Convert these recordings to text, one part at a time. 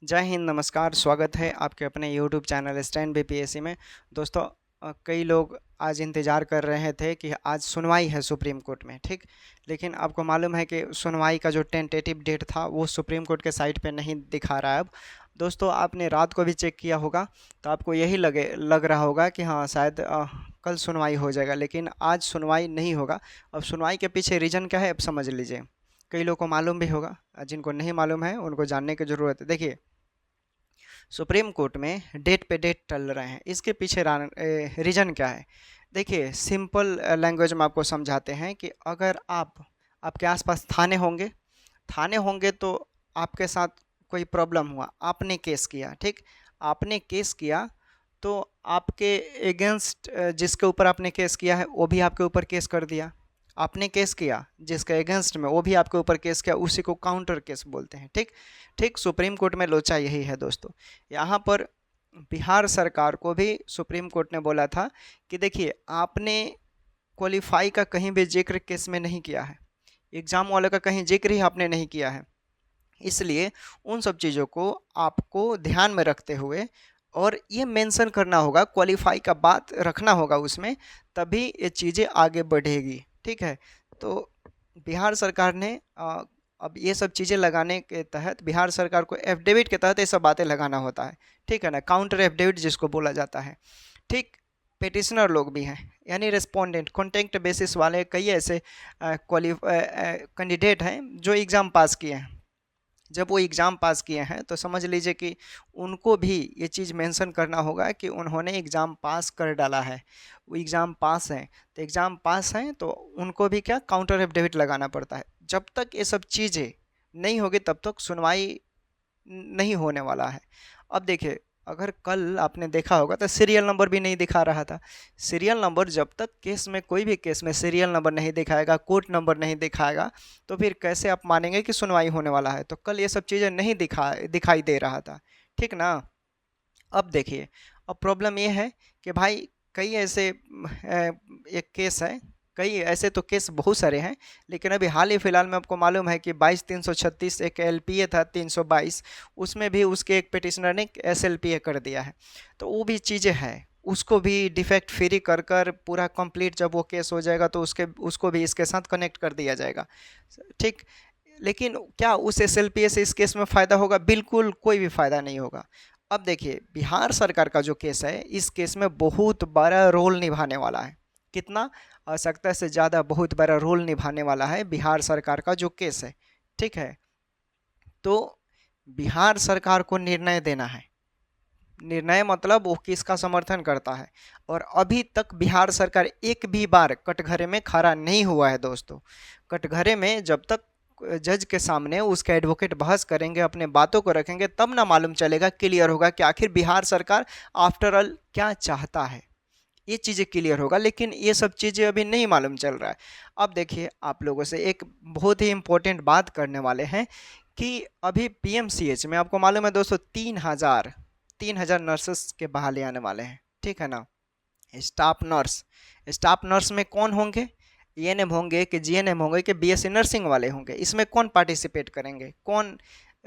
जय हिंद, नमस्कार। स्वागत है आपके अपने यूट्यूब चैनल स्टैंड बीपीएससी में। दोस्तों, कई लोग आज इंतज़ार कर रहे थे कि आज सुनवाई है सुप्रीम कोर्ट में, ठीक। लेकिन आपको मालूम है कि सुनवाई का जो टेंटेटिव डेट था वो सुप्रीम कोर्ट के साइट पे नहीं दिखा रहा है अब। दोस्तों, आपने रात को भी चेक किया होगा तो आपको यही लग रहा होगा कि हाँ शायद कल सुनवाई हो जाएगा, लेकिन आज सुनवाई नहीं होगा। अब सुनवाई के पीछे रीज़न क्या है अब समझ लीजिए। कई लोगों को मालूम भी होगा, जिनको नहीं मालूम है उनको जानने की ज़रूरत है। देखिए, सुप्रीम कोर्ट में डेट पे डेट टल रहे हैं, इसके पीछे रीज़न क्या है। देखिए, सिंपल लैंग्वेज में आपको समझाते हैं कि अगर आपके आसपास थाने होंगे तो आपके साथ कोई प्रॉब्लम हुआ, आपने केस किया, ठीक। आपने केस किया तो आपके एगेंस्ट जिसके ऊपर आपने केस किया है वो भी आपके ऊपर केस कर दिया। आपने केस किया जिसके अगेंस्ट में, वो भी आपके ऊपर केस किया, उसी को काउंटर केस बोलते हैं, ठीक। ठीक सुप्रीम कोर्ट में लोचा यही है दोस्तों। यहाँ पर बिहार सरकार को भी सुप्रीम कोर्ट ने बोला था कि देखिए, आपने क्वालिफाई का कहीं भी जिक्र केस में नहीं किया है, एग्ज़ाम वाले का कहीं जिक्र ही आपने नहीं किया है। इसलिए उन सब चीज़ों को आपको ध्यान में रखते हुए और ये मेंशन करना होगा, क्वालिफाई का बात रखना होगा उसमें, तभी ये चीज़ें आगे बढ़ेगी, ठीक है। तो बिहार सरकार ने अब ये सब चीज़ें लगाने के तहत बिहार सरकार को एफिडेविट के तहत ये सब बातें लगाना होता है, ठीक है ना, काउंटर एफिडेविट जिसको बोला जाता है, ठीक। पेटिशनर लोग भी हैं, यानी रेस्पोंडेंट कॉन्टेक्ट बेसिस वाले कई ऐसे कैंडिडेट हैं जो एग्ज़ाम पास किए हैं। जब वो एग्ज़ाम पास किए हैं तो समझ लीजिए कि उनको भी ये चीज़ मेंशन करना होगा कि उन्होंने एग्ज़ाम पास कर डाला है, वो एग्ज़ाम पास हैं। तो एग्ज़ाम पास हैं तो उनको भी क्या काउंटर एफिडेविट लगाना पड़ता है। जब तक ये सब चीज़ें नहीं होगी तब तक सुनवाई नहीं होने वाला है। अब देखिए, अगर कल आपने देखा होगा तो सीरियल नंबर भी नहीं दिखा रहा था। सीरियल नंबर, जब तक केस में, कोई भी केस में सीरियल नंबर नहीं दिखाएगा, कोर्ट नंबर नहीं दिखाएगा, तो फिर कैसे आप मानेंगे कि सुनवाई होने वाला है। तो कल ये सब चीज़ें नहीं दिखाई दे रहा था, ठीक ना। अब देखिए, अब प्रॉब्लम ये है कि भाई कई ऐसे एक केस है, कई ऐसे तो केस बहुत सारे हैं, लेकिन अभी हाल ही फिलहाल में आपको मालूम है कि 22,336 एक एलपीए था 322, उसमें भी उसके एक पिटिशनर ने एसएलपीए कर दिया है। तो वो भी चीज़ें हैं, उसको भी डिफेक्ट फ्री कर कर पूरा कंप्लीट जब वो केस हो जाएगा तो उसको भी इसके साथ कनेक्ट कर दिया जाएगा, ठीक। लेकिन क्या उस एसएलपीए से इस केस में फ़ायदा होगा? बिल्कुल कोई भी फ़ायदा नहीं होगा। अब देखिए, बिहार सरकार का जो केस है, इस केस में बहुत बड़ा रोल निभाने वाला है। कितना? आवश्यकता से ज़्यादा बहुत बड़ा रोल निभाने वाला है बिहार सरकार का जो केस है, ठीक है। तो बिहार सरकार को निर्णय देना है। निर्णय मतलब वो किसका समर्थन करता है। और अभी तक बिहार सरकार एक भी बार कटघरे में खड़ा नहीं हुआ है दोस्तों। कटघरे में जब तक जज के सामने उसके एडवोकेट बहस करेंगे, अपने बातों को रखेंगे, तब ना मालूम चलेगा, क्लियर होगा कि आखिर बिहार सरकार आफ्टर ऑल क्या चाहता है। ये चीज़ें क्लियर होगा, लेकिन ये सब चीज़ें अभी नहीं मालूम चल रहा है। अब देखिए, आप लोगों से एक बहुत ही इंपॉर्टेंट बात करने वाले हैं कि अभी पीएमसीएच में आपको मालूम है दोस्तों 3,000 नर्सेस के बहाली आने वाले हैं, ठीक है ना। स्टाफ नर्स में कौन होंगे? एएनएम होंगे कि जीएनएम होंगे कि बीएससी नर्सिंग वाले होंगे? इसमें कौन पार्टिसिपेट करेंगे, कौन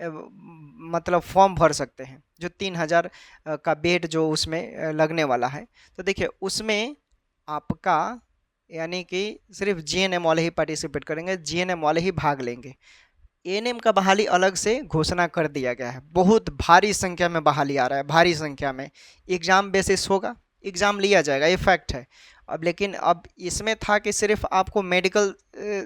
मतलब फॉर्म भर सकते हैं जो 3,000 का बेड जो उसमें लगने वाला है। तो देखिए, उसमें आपका यानी कि सिर्फ जीएनएम वाले ही पार्टिसिपेट करेंगे, जीएनएम वाले ही भाग लेंगे। एएनएम का बहाली अलग से घोषणा कर दिया गया है। बहुत भारी संख्या में बहाली आ रहा है, भारी संख्या में। एग्ज़ाम बेसिस होगा, एग्ज़ाम लिया जाएगा, ये फैक्ट है। अब लेकिन अब इसमें था कि सिर्फ आपको मेडिकल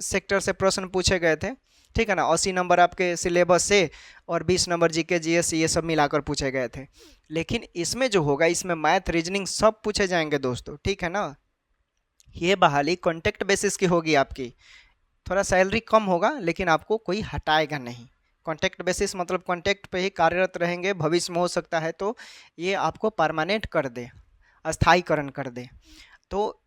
सेक्टर से प्रश्न पूछे गए थे, ठीक है ना। 80 नंबर आपके सिलेबस से और 20 नंबर जीके जीएस ये सब मिलाकर पूछे गए थे। लेकिन इसमें जो होगा, इसमें मैथ रीजनिंग सब पूछे जाएंगे दोस्तों, ठीक है ना। ये बहाली कॉन्टेक्ट बेसिस की होगी आपकी। थोड़ा सैलरी कम होगा लेकिन आपको कोई हटाएगा नहीं। कॉन्टैक्ट बेसिस मतलब कॉन्टैक्ट पे ही कार्यरत रहेंगे, भविष्य में हो सकता है तो ये आपको परमानेंट कर दे, अस्थायीकरण कर दे। तो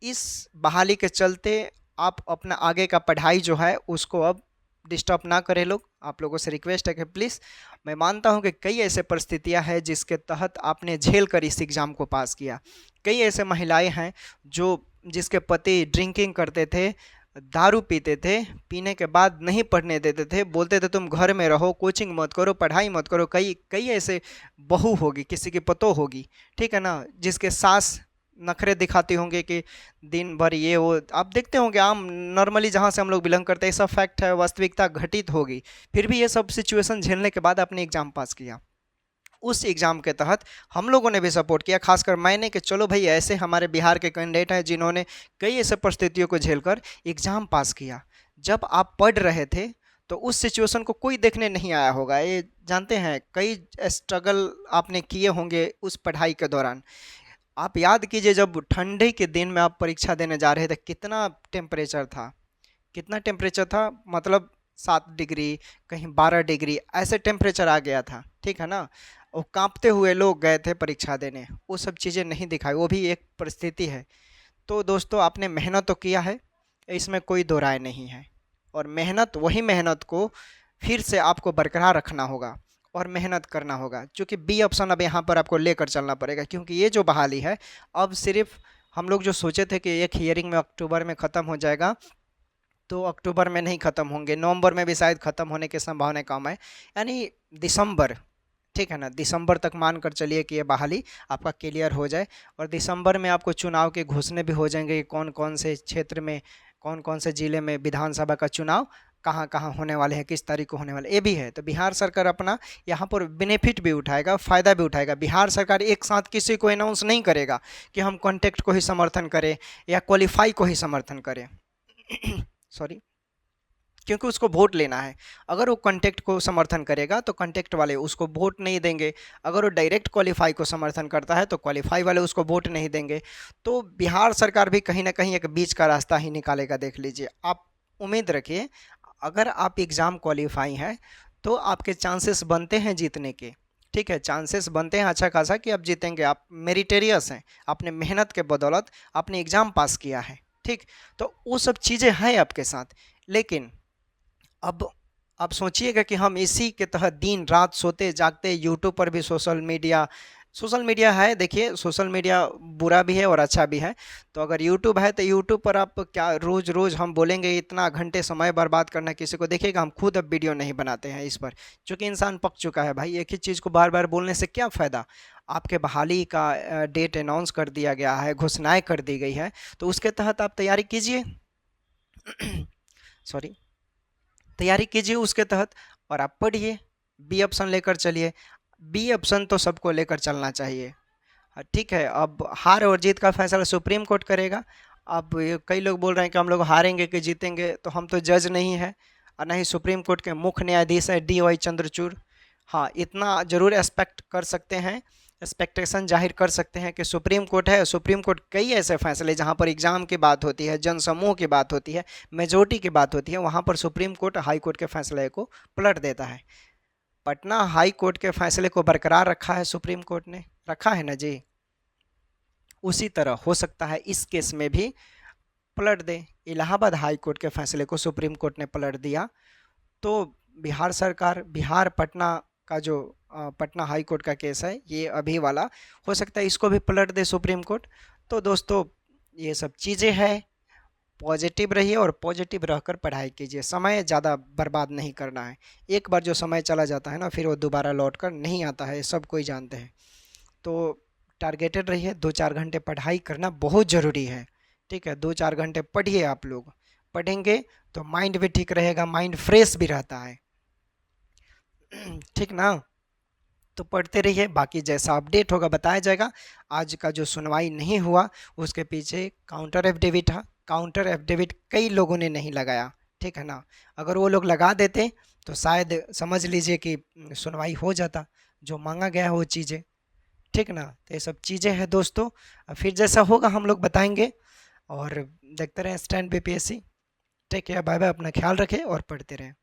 इस बहाली के चलते आप अपना आगे का पढ़ाई जो है उसको अब डिस्टर्ब ना करें लोग। आप लोगों से रिक्वेस्ट है कि प्लीज़, मैं मानता हूं कि कई ऐसे परिस्थितियां हैं जिसके तहत आपने झेल कर इस एग्ज़ाम को पास किया। कई ऐसे महिलाएं हैं जो जिसके पति ड्रिंकिंग करते थे, दारू पीते थे, पीने के बाद नहीं पढ़ने देते थे, बोलते थे तुम घर में रहो, कोचिंग मत करो, पढ़ाई मत करो। कई कई ऐसे बहू होगी, किसी की पतोह होगी, ठीक है ना, जिसके सास नखरे दिखाती होंगे कि दिन भर ये वो, आप देखते होंगे आम नॉर्मली जहाँ से हम लोग बिलोंग करते हैं, ऐसा फैक्ट है, वास्तविकता घटित होगी। फिर भी ये सब सिचुएशन झेलने के बाद आपने एग्ज़ाम पास किया। उस एग्ज़ाम के तहत हम लोगों ने भी सपोर्ट किया, खासकर मैंने, कि चलो भाई ऐसे हमारे बिहार के कैंडिडेट हैं जिन्होंने कई ऐसे परिस्थितियों को झेलकर एग्ज़ाम पास किया। जब आप पढ़ रहे थे तो उस सिचुएशन को कोई देखने नहीं आया होगा, ये जानते हैं, कई स्ट्रगल आपने किए होंगे उस पढ़ाई के दौरान। आप याद कीजिए, जब ठंडे के दिन में आप परीक्षा देने जा रहे थे, कितना टेम्परेचर था, कितना टेम्परेचर था, मतलब 7 डिग्री, कहीं 12 डिग्री, ऐसे टेम्परेचर आ गया था, ठीक है ना। और कांपते हुए लोग गए थे परीक्षा देने, वो सब चीज़ें नहीं दिखाई, वो भी एक परिस्थिति है। तो दोस्तों आपने मेहनत तो किया है, इसमें कोई दो राय नहीं है, और मेहनत, वही मेहनत को फिर से आपको बरकरार रखना होगा और मेहनत करना होगा, क्योंकि बी ऑप्शन अब यहाँ पर आपको लेकर चलना पड़ेगा। क्योंकि ये जो बहाली है, अब सिर्फ हम लोग जो सोचे थे कि एक हियरिंग में अक्टूबर में ख़त्म हो जाएगा, तो अक्टूबर में नहीं ख़त्म होंगे, नवंबर में भी शायद ख़त्म होने की संभावना कम है, यानी दिसंबर, ठीक है ना, दिसंबर तक मान कर चलिए कि ये बहाली आपका क्लियर हो जाए। और दिसंबर में आपको चुनाव के घोषणे भी हो जाएंगे कि कौन कौन से क्षेत्र में, कौन कौन से ज़िले में विधानसभा का चुनाव कहाँ कहाँ होने वाले हैं, किस तारीख को होने वाले, ये भी है। तो बिहार सरकार अपना यहाँ पर बेनिफिट भी उठाएगा, फ़ायदा भी उठाएगा। बिहार सरकार एक साथ किसी को अनाउंस नहीं करेगा कि हम कॉन्टेक्ट को ही समर्थन करें या क्वालिफाई को ही समर्थन करें सॉरी, क्योंकि उसको वोट लेना है। अगर वो कॉन्टेक्ट को समर्थन करेगा तो कॉन्टेक्ट वाले उसको वोट नहीं देंगे, अगर वो डायरेक्ट क्वालिफाई को समर्थन करता है तो क्वालिफाई वाले उसको वोट नहीं देंगे। तो बिहार सरकार भी कहीं ना कहीं एक बीच का रास्ता ही निकालेगा, देख लीजिए आप। उम्मीद रखिए, अगर आप एग्ज़ाम क्वालिफाई हैं तो आपके चांसेस बनते हैं जीतने के, ठीक है, चांसेस बनते हैं अच्छा खासा कि आप जीतेंगे, आप मेरिटेरियस हैं, आपने मेहनत के बदौलत आपने एग्ज़ाम पास किया है, ठीक। तो वो सब चीज़ें हैं आपके साथ। लेकिन अब आप सोचिएगा कि हम इसी के तहत दिन रात सोते जागते, यूट्यूब पर भी सोशल मीडिया है, देखिए सोशल मीडिया बुरा भी है और अच्छा भी है। तो अगर यूट्यूब है तो यूट्यूब पर आप क्या रोज़ रोज़ हम बोलेंगे, इतना घंटे समय बर्बाद करना किसी को देखिएगा। हम खुद अब वीडियो नहीं बनाते हैं इस पर, क्योंकि इंसान पक चुका है भाई, एक ही चीज़ को बार बार बोलने से क्या फ़ायदा। आपके बहाली का डेट अनाउंस कर दिया गया है, घोषणाएँ कर दी गई है, तो उसके तहत आप तैयारी कीजिए सॉरी, तैयारी कीजिए उसके तहत, और आप पढ़िए, बी ऑप्शन लेकर चलिए। बी ऑप्शन तो सबको लेकर चलना चाहिए, हाँ, ठीक है। अब हार और जीत का फैसला सुप्रीम कोर्ट करेगा। अब कई लोग बोल रहे हैं कि हम लोग हारेंगे कि जीतेंगे, तो हम तो जज नहीं है और ना ही सुप्रीम कोर्ट के मुख्य न्यायाधीश है DY चंद्रचूड़। हाँ, इतना ज़रूर एक्सपेक्ट कर सकते हैं, एक्सपेक्टेशन जाहिर कर सकते हैं कि सुप्रीम कोर्ट है, सुप्रीम कोर्ट कई ऐसे फैसले जहाँ पर एग्ज़ाम की बात होती है, जनसमूह की बात होती है, मेजोरिटी की बात होती है, वहाँ पर सुप्रीम कोर्ट हाई कोर्ट के फैसले को पलट देता है। पटना हाई कोर्ट के फैसले को बरकरार रखा है सुप्रीम कोर्ट ने, रखा है ना जी। उसी तरह हो सकता है इस केस में भी पलट दे। इलाहाबाद हाई कोर्ट के फैसले को सुप्रीम कोर्ट ने पलट दिया, तो बिहार सरकार, बिहार पटना का जो पटना हाई कोर्ट का केस है, ये अभी वाला, हो सकता है इसको भी पलट दे सुप्रीम कोर्ट। तो दोस्तों ये सब चीज़ें हैं, पॉजिटिव रहिए और पॉजिटिव रहकर पढ़ाई कीजिए, समय ज़्यादा बर्बाद नहीं करना है। एक बार जो समय चला जाता है ना, फिर वो दोबारा लौट कर नहीं आता है, सब कोई जानते हैं। तो टारगेटेड रहिए, 2-4 घंटे पढ़ाई करना बहुत ज़रूरी है, ठीक है। 2-4 घंटे पढ़िए, आप लोग पढ़ेंगे तो माइंड भी ठीक रहेगा, माइंड फ्रेश भी रहता है, ठीक ना। तो पढ़ते रहिए, बाकी जैसा अपडेट होगा बताया जाएगा। आज का जो सुनवाई नहीं हुआ उसके पीछे काउंटर एफिडेविट था, काउंटर एफिडेविट कई लोगों ने नहीं लगाया, ठीक है ना। अगर वो लोग लगा देते तो शायद समझ लीजिए कि सुनवाई हो जाता, जो मांगा गया है वो चीज़ें, ठीक ना। तो ये सब चीज़ें हैं दोस्तों, फिर जैसा होगा हम लोग बताएंगे, और देखते रहें stand BPSC। Take care, bye bye, अपना ख्याल रखें और पढ़ते रहें।